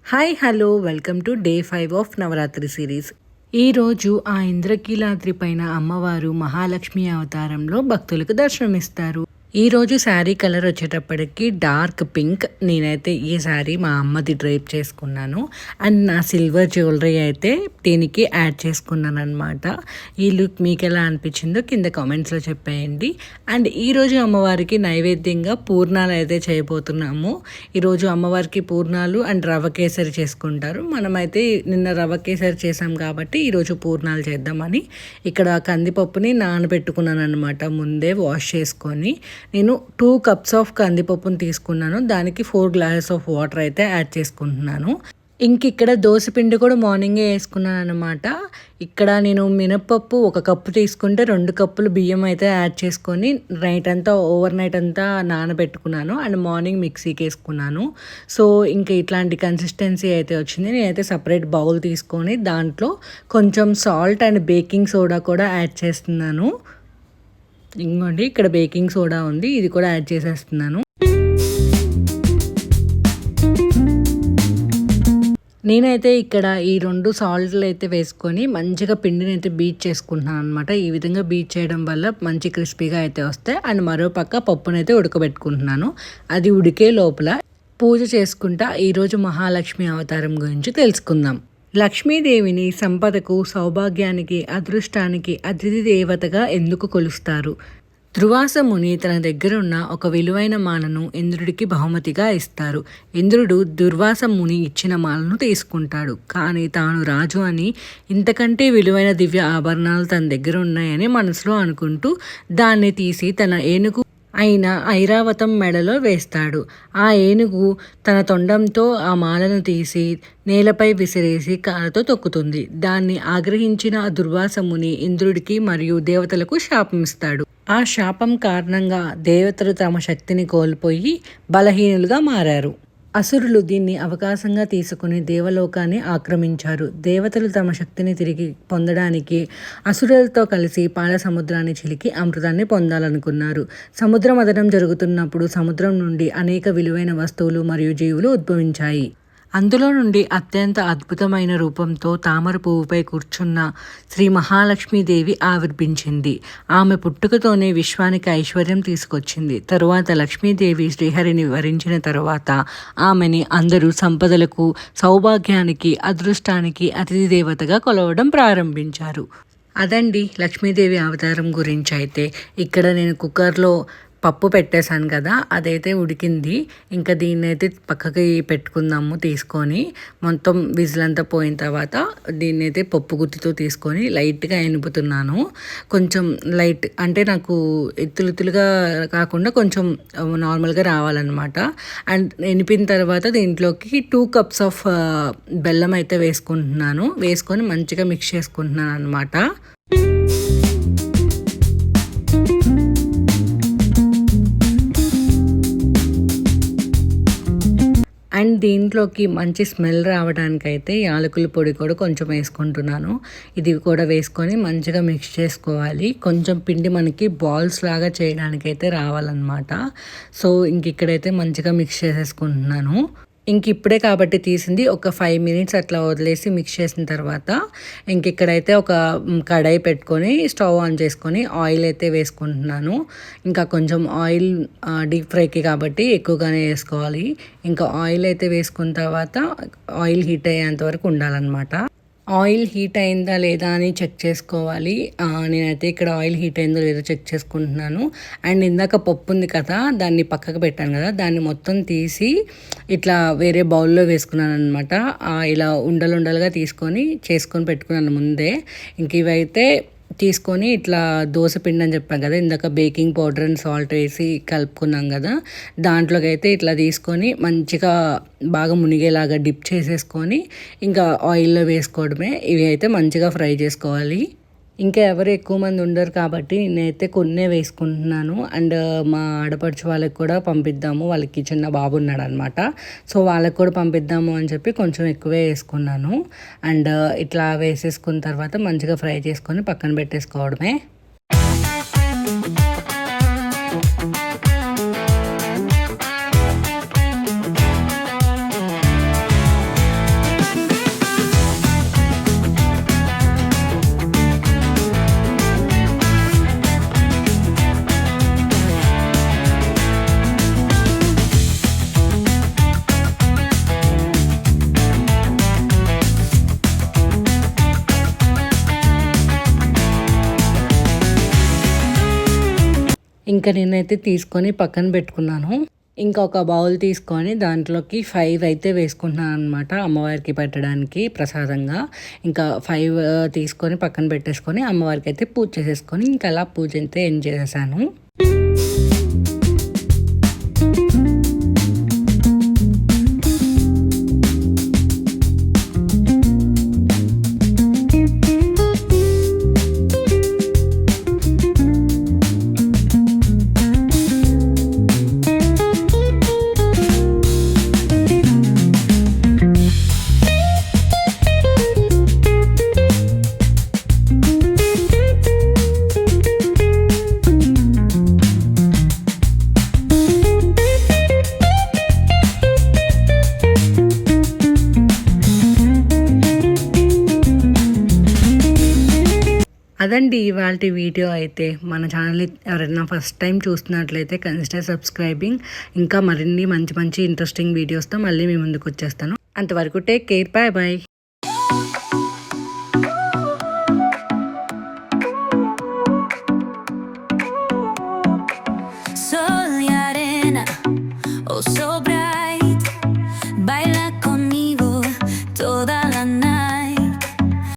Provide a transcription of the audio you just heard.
Hi hello welcome to day 5 of Navratri series. ఈరోజు ఆ ఇంద్రకీలాద్రి పైన అమ్మవారు మహాలక్ష్మి అవతారంలో భక్తులకు దర్శనమిస్తారు. ఈరోజు శారీ కలర్ వచ్చేటప్పటికి డార్క్ పింక్. నేనైతే ఈ శారీ మా అమ్మది డ్రైప్ చేసుకున్నాను అండ్ నా సిల్వర్ జ్యువెలరీ అయితే దీనికి యాడ్ చేసుకున్నాను అనమాట. ఈ లుక్ మీకు ఎలా అనిపించిందో కింద కామెంట్స్లో చెప్పేయండి. అండ్ ఈరోజు అమ్మవారికి నైవేద్యంగా పూర్ణాలు అయితే చేయబోతున్నాము. ఈరోజు అమ్మవారికి పూర్ణాలు అండ్ రవ్వ కేసరి చేసుకుంటారు. మనమైతే నిన్న రవ్వ కేసరి చేసాం కాబట్టి ఈరోజు పూర్ణాలు చేద్దామని ఇక్కడ కందిపప్పుని నానబెట్టుకున్నాను అనమాట. ముందే వాష్ చేసుకొని నేను 2 cups ఆఫ్ కందిపప్పును తీసుకున్నాను. దానికి 4 glasses ఆఫ్ వాటర్ అయితే యాడ్ చేసుకుంటున్నాను. ఇక్కడ దోసపిండి కూడా మార్నింగే వేసుకున్నాను అనమాట. ఇక్కడ నేను మినప్పప్పు 1 కప్పు తీసుకుంటే 2 కప్పులు బియ్యం అయితే యాడ్ చేసుకొని ఓవర్ నైట్ అంతా నానబెట్టుకున్నాను అండ్ మార్నింగ్ మిక్సీకి వేసుకున్నాను. సో ఇంకా ఇట్లాంటి కన్సిస్టెన్సీ అయితే వచ్చింది. నేనైతే సపరేట్ బౌల్ తీసుకొని దాంట్లో కొంచెం సాల్ట్ అండ్ బేకింగ్ సోడా కూడా యాడ్ చేస్తున్నాను. ఇంకోండి ఇక్కడ బేకింగ్ సోడా ఉంది, ఇది కూడా యాడ్ చేసేస్తున్నాను. నేనైతే ఇక్కడ ఈ 2 సాల్ట్లు అయితే వేసుకొని మంచిగా పిండిని అయితే బీట్ చేసుకుంటున్నాను అనమాట. ఈ విధంగా బీట్ చేయడం వల్ల మంచి క్రిస్పీగా అయితే వస్తాయి. అండ్ మరో పక్క పప్పునైతే ఉడకబెట్టుకుంటున్నాను. అది ఉడికే లోపల పూజ చేసుకుంటా ఈరోజు మహాలక్ష్మి అవతారం గురించి తెలుసుకుందాం. లక్ష్మీదేవిని సంపదకు, సౌభాగ్యానికి, అదృష్టానికి అతిథి దేవతగా ఎందుకు కొలుస్తారు? దుర్వాస ముని తన దగ్గర ఉన్న ఒక విలువైన మాలను ఇంద్రుడికి బహుమతిగా ఇస్తారు. ఇంద్రుడు దుర్వాస ముని ఇచ్చిన మాలను తీసుకుంటాడు. కానీ తాను రాజు అని, ఇంతకంటే విలువైన దివ్య ఆభరణాలు తన దగ్గర ఉన్నాయని మనసులో అనుకుంటూ దాన్ని తీసి తన ఏనుగు అయిన ఐరావతం మెడలో వేస్తాడు. ఆ ఏనుగు తన తొండంతో ఆ మాలను తీసి నేలపై విసిరేసి కాళ్ళతో తొక్కుతుంది. దాన్ని ఆగ్రహించిన దుర్వాసముని ఇంద్రుడికి మరియు దేవతలకు శాపమిస్తాడు. ఆ శాపం కారణంగా దేవతలు తమ శక్తిని కోల్పోయి బలహీనులుగా మారారు. అసురులు దీన్ని అవకాశంగా తీసుకుని దేవలోకాన్ని ఆక్రమించారు. దేవతలు తమ శక్తిని తిరిగి పొందడానికి అసురులతో కలిసి పాల సముద్రాన్ని చిలికి అమృతాన్ని పొందాలనుకున్నారు. సముద్ర మథనం జరుగుతున్నప్పుడు సముద్రం నుండి అనేక విలువైన వస్తువులు మరియు జీవులు ఉద్భవించాయి. అందులో నుండి అత్యంత అద్భుతమైన రూపంతో తామర పువ్వుపై కూర్చున్న శ్రీ మహాలక్ష్మీదేవి ఆవిర్భించింది. ఆమె పుట్టుకతోనే విశ్వానికి ఐశ్వర్యం తీసుకొచ్చింది. తరువాత లక్ష్మీదేవి శ్రీహరిని వరించిన తరువాత ఆమెని అందరూ సంపదలకు, సౌభాగ్యానికి, అదృష్టానికి అతిథి దేవతగా కొలవడం ప్రారంభించారు. అదండి లక్ష్మీదేవి అవతారం గురించి. అయితే ఇక్కడ నేను కుక్కర్లో పప్పు పెట్టేశాను కదా, అదైతే ఉడికింది. ఇంకా దీన్ని అయితే పక్కకి పెట్టుకుందాము తీసుకొని. మొత్తం విజిల్ అంతా పోయిన తర్వాత దీన్ని అయితే పప్పు గుత్తితో తీసుకొని లైట్గా ఎనుపుతున్నాను. కొంచెం లైట్ అంటే నాకు ఎత్తులుగా కాకుండా కొంచెం నార్మల్గా రావాలన్నమాట. అండ్ ఎనిపిన తర్వాత దీంట్లోకి 2 cups ఆఫ్ బెల్లం అయితే వేసుకొని మంచిగా మిక్స్ చేసుకుంటున్నాను అనమాట. అండ్ దీంట్లోకి మంచి స్మెల్ రావడానికైతే యాలకుల పొడి కూడా కొంచెం వేసుకుంటున్నాను. ఇది కూడా వేసుకొని మంచిగా మిక్స్ చేసుకోవాలి. కొంచెం పిండి మనకి బాల్స్ లాగా చేయడానికైతే రావాలన్నమాట. సో ఇక్కడైతే మంచిగా మిక్స్ చేసేసుకుంటున్నాను. ఇప్పుడే కాబట్టి తీసింది. ఒక 5 minutes అట్లా వదిలేసి మిక్స్ చేసిన తర్వాత ఇక్కడైతే ఒక కడాయి పెట్టుకొని స్టవ్ ఆన్ చేసుకొని ఆయిల్ అయితే వేసుకుంటున్నాను. ఇంకా కొంచెం ఆయిల్ డీప్ ఫ్రైకి కాబట్టి ఎక్కువగానే వేసుకోవాలి. ఇంకా ఆయిల్ అయితే వేసుకున్న తర్వాత ఆయిల్ హీట్ అయ్యేంత వరకు ఉండాలన్నమాట. ఆయిల్ హీట్ అయిందా లేదా అని చెక్ చేసుకోవాలి. నేనైతే ఇక్కడ ఆయిల్ హీట్ అయిందో లేదో చెక్ చేసుకుంటున్నాను. అండ్ ఇందాక పప్పు ఉంది కదా, దాన్ని పక్కకు పెట్టాను కదా, దాన్ని మొత్తం తీసి ఇట్లా వేరే బౌల్లో వేసుకున్నాను అనమాట. ఇలా ఉండలుగా చేసుకొని పెట్టుకున్నాను ముందే. ఇవైతే తీసుకొని ఇట్లా దోసపిండి అని చెప్పాను కదా, ఇందాక బేకింగ్ పౌడర్ అండ్ సాల్ట్ వేసి కలుపుకున్నాం కదా, దాంట్లోకి అయితే ఇట్లా తీసుకొని మంచిగా బాగా మునిగేలాగా డిప్ చేసేసుకొని ఇంకా ఆయిల్లో వేసుకోవడమే. ఇవి అయితే మంచిగా ఫ్రై చేసుకోవాలి. ఇంకా ఎవరు ఎక్కువ మంది ఉండరు కాబట్టి నేనైతే కొన్నే వేసుకుంటున్నాను. అండ్ మా ఆడపడుచు వాళ్ళకి కూడా పంపిద్దాము, వాళ్ళకి చిన్న బాబు ఉన్నాడు అనమాట. సో వాళ్ళకి కూడా పంపిద్దాము అని చెప్పి కొంచెం ఎక్కువే వేసుకున్నాను. అండ్ ఇట్లా వేసేసుకున్న తర్వాత మంచిగా ఫ్రై చేసుకొని పక్కన పెట్టేసుకోవడమే. ఇంకా నేనైతే తీసుకొని పక్కన పెట్టుకున్నాను. ఇంకా ఒక బౌల్ తీసుకొని దాంట్లోకి 5 అయితే వేసుకుంటున్నాను అనమాట అమ్మవారికి పెట్టడానికి ప్రసాదంగా. ఇంకా 5 తీసుకొని పక్కన పెట్టేసుకొని అమ్మవారికి అయితే పూజ చేసేసుకొని ఇంకా అలా పూజ అయితే ఎండ్ చేసేసాను. అదండి ఇవాల్టి వీడియో అయితే. మన ఛానల్ ఎవరైనా ఫస్ట్ టైం చూస్తున్నట్లయితే కన్సిడర్ సబ్స్క్రైబింగ్. ఇంకా మరిన్ని మంచి మంచి ఇంట్రెస్టింగ్ వీడియోస్తో మళ్ళీ మీ ముందుకు వచ్చేస్తాను. అంతవరకు టేక్ కేర్, బాయ్ బాయ్.